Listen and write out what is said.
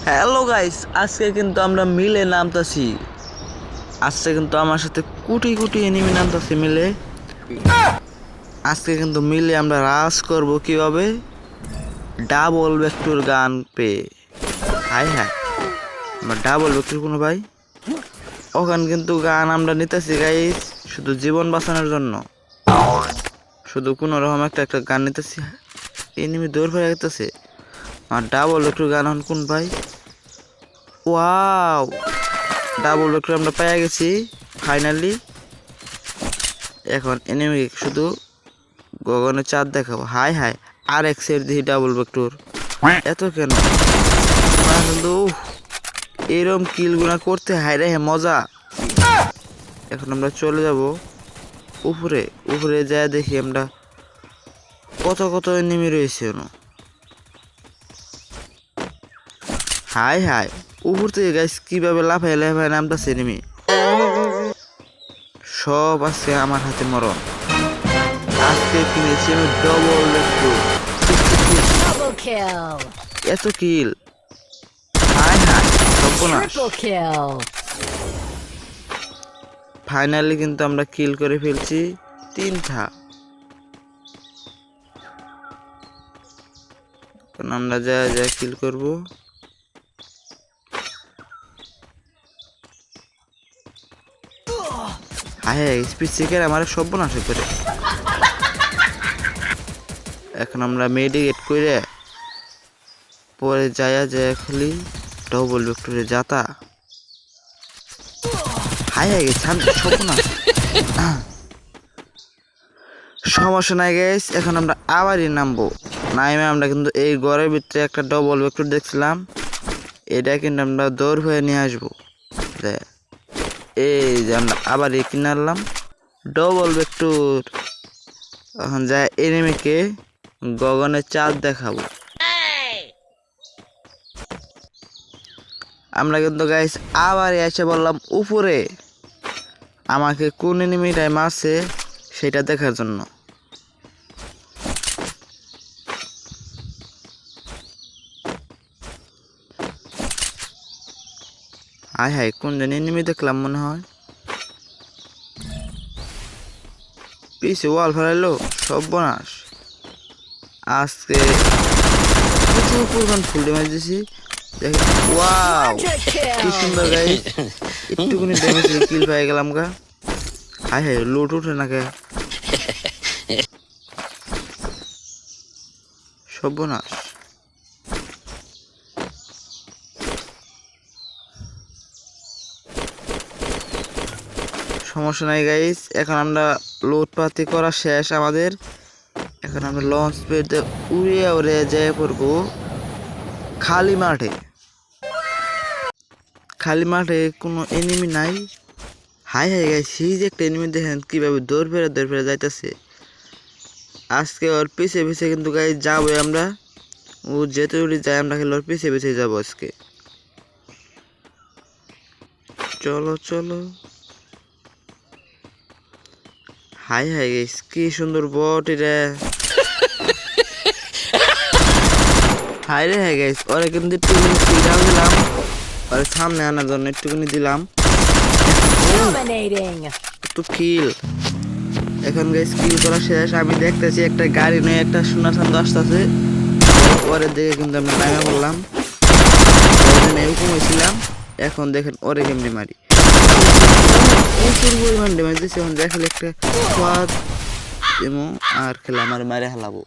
Hello guys, আজকে কিন্তু আমরা মিলে নামতাছি। আজকে কিন্তু আমার সাথে কোটি কোটি এনিমি নামতাছে মিলে। আজকে কিন্তু মিলে আমরা রাজ করব কিভাবে, ডাবল ভেক্টর গান পেয়ে। হাই হাই, আমার ডাবল ভেক্টর কোনো ভাই ওখান কিন্তু গান আমরা নিতেছি গাইস শুধু জীবন বাঁচানোর জন্য। শুধু কোনো রকম একটা গান নিতেছি, এনিমি দৌড় হয়ে গেছে। আর ডাবল ভেক্টর গান হন কোন ভাই? ওয়াও, ডাবল ভেক্টর আমরা পেয়ে গেছি ফাইনালি। এখন এনিমি শুধু গগনে চাঁদ দেখাবো। হাই হাই, আর এক সেট দিই ডাবল ভেক্টর। এত কেন কিন্তু এরম কিলগুনা করতে হাই রে মজা। এখন আমরা চলে যাব উপরে। উপরে যায় দেখি আমরা কত কত এনিমি রয়েছে। হাই হাই, উপর থেকে গাইস কিভাবে লাফায় লাফায় নামতেছে এনিমি। সব আছে আমার হাতে মরণ। আজকে কিনেছি আমি ডবল ভেক্টর। এত কিল, হাই হাই সর্বনাশ। ফাইনালি কিন্তু আমরা কিল করে ফেলছি 3টা। কারণ আমরা যা যা কিল করব। হাই হাই, স্পিড চেকার আমার সর্বনাশ করে। এখন আমরা মেডিকেট করে পরে যায়া যায় খালি ডবল ভেক্টরে যাতা। হাই হাই শান্তি সর্বনাশ। সমস্যা নাই গাইস, এখন আমরা আবারই নামবো। নামে আমরা কিন্তু এই ঘরের ভিতরে একটা ডবল ভেক্টর দেখছিলাম, এটা কিন্তু আমরা দৌড় হয়ে নিয়ে আসবো। এই যে আমরা আবার কিনে আনলাম ডবল ভেক্টর। এখন যায় এনিমিকে গগনে চাঁদ দেখাবো। আমরা কিন্তু গাইস আবার এসে বললাম উপরে, আমাকে কোন এনিমিটাই মারছে সেটা দেখার জন্য। হাই হাই, কোন জানি এনিমি দেখলাম মনে হয়। পিছে ওয়াল ফেলাইলো সর্বনাশ। আজকে প্রচুর পরিমাণ ফুল ড্যামেজ দিছি। দেখি ওয়াও কি সুন্দর গাইস, একটুকুনি ড্যামেজ কিল পেয়ে গেলাম গা। হাই হাই, লুট উঠে না কে সর্বনাশ। সমস্যা নাই গাইস, এখন আমরা লুট পাতি করা শেষ আমাদের। এখন আমরা লঞ্চ পেতে উড়ে উড়ে যেয়ে পড়বো খালি মাঠে। খালি মাঠে কোনো এনিমি নাই। হাই হাই গাইস, সেই যে একটা এনিমি দেখেন কিভাবে দৌড় ফেরে যাইতেছে। আজকে ওর পিছে পিছে কিন্তু গাইস যাবো আমরা। ও যেতে উড়ে যাই, আমরা খেলে ওর পিছে পিছে যাবো আজকে। চলো চলো। হাই হাই গাইস, কি সুন্দর বট এটা। হাই রে হাই গাইস, ওরা কিন্তু একটুখানি সিগন্যাল দিলাম, ওরা সামনে আনার জন্য একটুখানি দিলাম একটু কিল। এখন গাইস কিল করা শেষ। আমি দেখতেছি একটা গাড়ি নিয়ে একটা সোনা সান্দ আসতেছে, ওরের দিকে কিন্তু আমি নামে পড়লাম। এরকম হয়েছিলাম। এখন দেখেন ওরে কেমনি মারি, প্রচুর পরিমাণ ড্যামেজ দিচ্ছে। এখন দেখালে একটা স্বাদ এবং আর খেলে আমার মারে হালাবো।